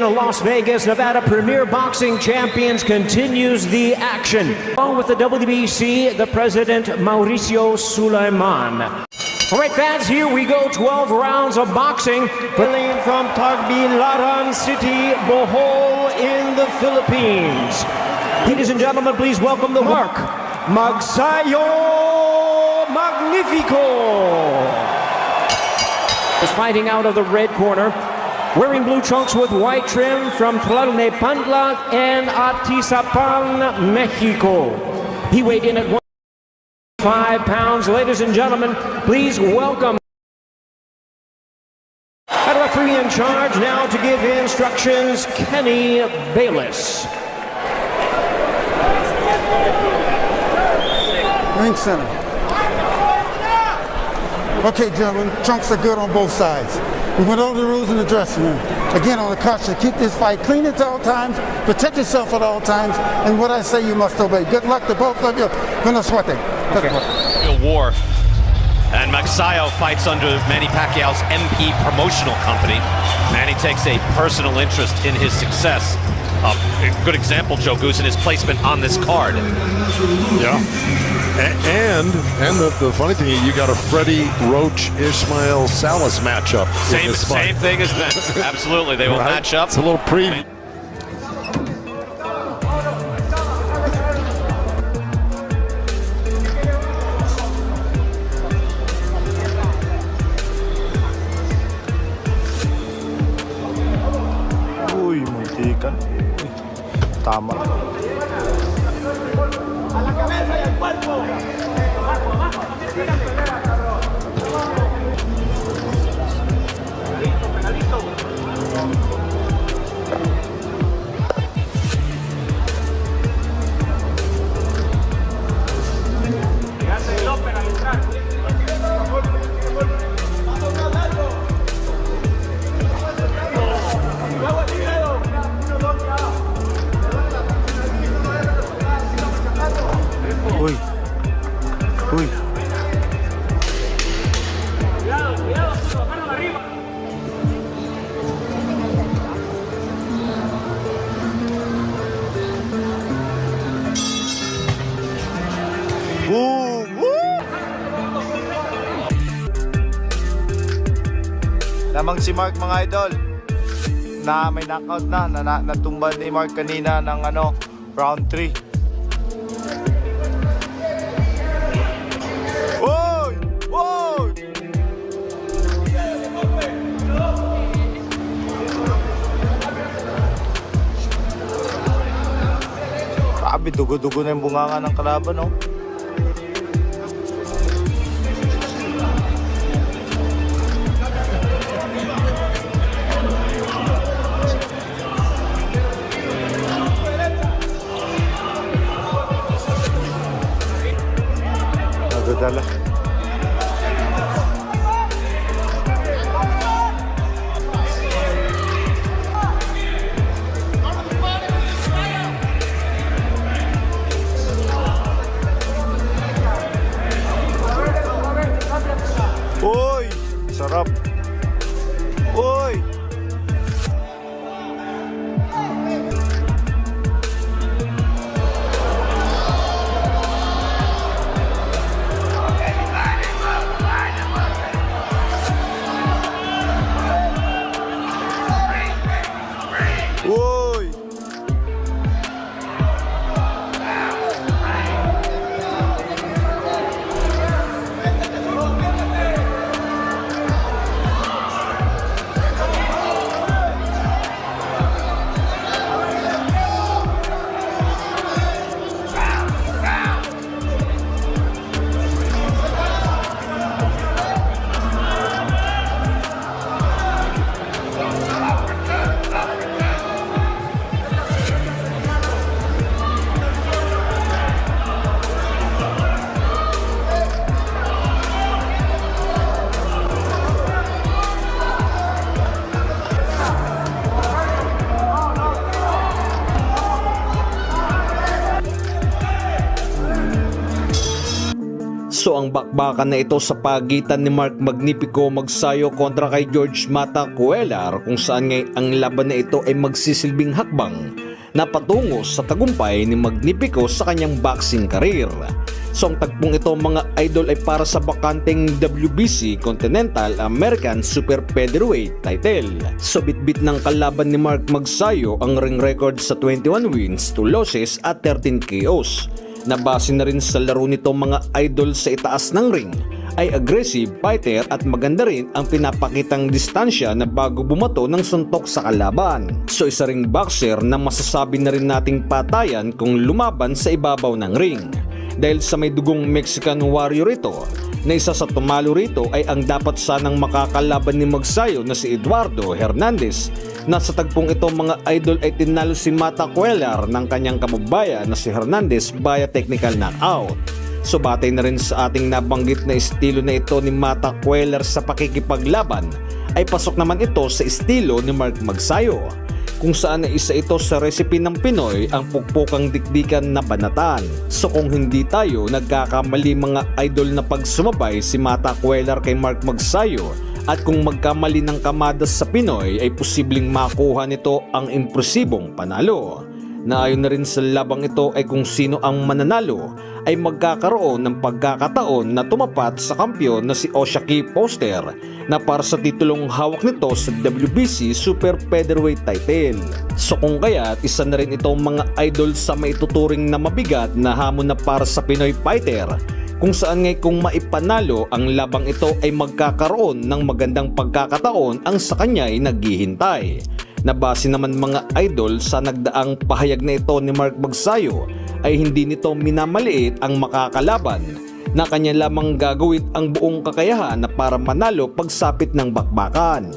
Las Vegas, Nevada Premier Boxing Champions continues the action. Along with the WBC, the president, Mauricio Sulaiman. All right, fans, here we go. 12 rounds of boxing. Filling from Tagbilaran City, Bohol in the Philippines. Ladies and gentlemen, please welcome the Mark Magsayo Magnifico. Is fighting out of the red corner. Wearing blue trunks with white trim from Tlalnepantla and Atisapan, Mexico. He weighed in at 105 pounds. Ladies and gentlemen, please welcome the referee in charge now to give instructions, Kenny Bayless. Ring center. Okay, gentlemen, trunks are good on both sides. We went over the rules in the dressing room. Again, on the caution, keep this fight clean at all times, protect yourself at all times, and what I say you must obey. Good luck to both of you. Buena suerte. War. And Magsayo fights under Manny Pacquiao's MP promotional company. Manny takes a personal interest in his success. A good example, Joe Goose, in his placement on this card. Yeah. And the funny thing is, you got a Freddie Roach Ismael Salas matchup. Same thing as that. Absolutely, they will match up. It's a little preview. Uy, muntikan. Tama. Uy. Uy. Boom! Woo! Lamang si Mark, mga idol, na may knockout na natumba ni Mark kanina ng round 3. Oy! Oy! Grabe, dugo-dugo na yung bunganga ng kalaban, no? Nadadala. Uy! Sarap! Uy! Uy! So ang bakbakan na ito sa pagitan ni Mark Magnifico Magsayo kontra kay George Mata Cuellar, kung saan ngay ang laban na ito ay magsisilbing hakbang na patungo sa tagumpay ni Magnifico sa kanyang boxing career. So ang tagpong ito mga idol ay para sa bakanteng WBC Continental American Super Featherweight title. So bitbit ng kalaban ni Mark Magsayo ang ring record sa 21 wins, 2 losses at 13 KOs. Nabase na rin sa laro nito mga idol sa itaas ng ring, ay aggressive fighter at maganda rin ang pinapakitang distansya na bago bumato ng suntok sa kalaban. So isa ring boxer na masasabi na rin nating patayan kung lumaban sa ibabaw ng ring. Dahil sa may dugong Mexican warrior ito, na isa sa tumalo rito ay ang dapat sanang makakalaban ni Magsayo na si Eduardo Hernandez, na sa tagpong ito mga idol ay tinalo si Mata Cuellar ng kanyang kababayan na si Hernandez via technical knockout. So batay na rin sa ating nabanggit na estilo na ito ni Mata Cuellar sa pakikipaglaban, ay pasok naman ito sa estilo ni Mark Magsayo, kung saan ay isa ito sa recipe ng Pinoy ang pukpukang dikdikan na banatan. So kung hindi tayo nagkakamali mga idol na pagsumabay si Mata Cuellar kay Mark Magsayo, at kung magkamali ng kamadas sa Pinoy ay posibleng makuha nito ang impresibong panalo. Na ayon na rin sa labang ito ay kung sino ang mananalo ay magkakaroon ng pagkakataon na tumapat sa kampiyon na si Oshaki Foster na para sa titulong hawak nito sa WBC Super Featherweight title. So kung kaya't isa na rin itong mga idol sa maituturing na mabigat na hamon na para sa Pinoy fighter, kung saan ngay kung maipanalo ang labang ito ay magkakaroon ng magandang pagkakataon ang sa kanya ay naghihintay. Nabase naman mga idol sa nagdaang pahayag na ito ni Mark Magsayo ay hindi nito minamaliit ang makakalaban, na kanya lamang gagawin ang buong kakayahan na para manalo pagsapit ng bakbakan.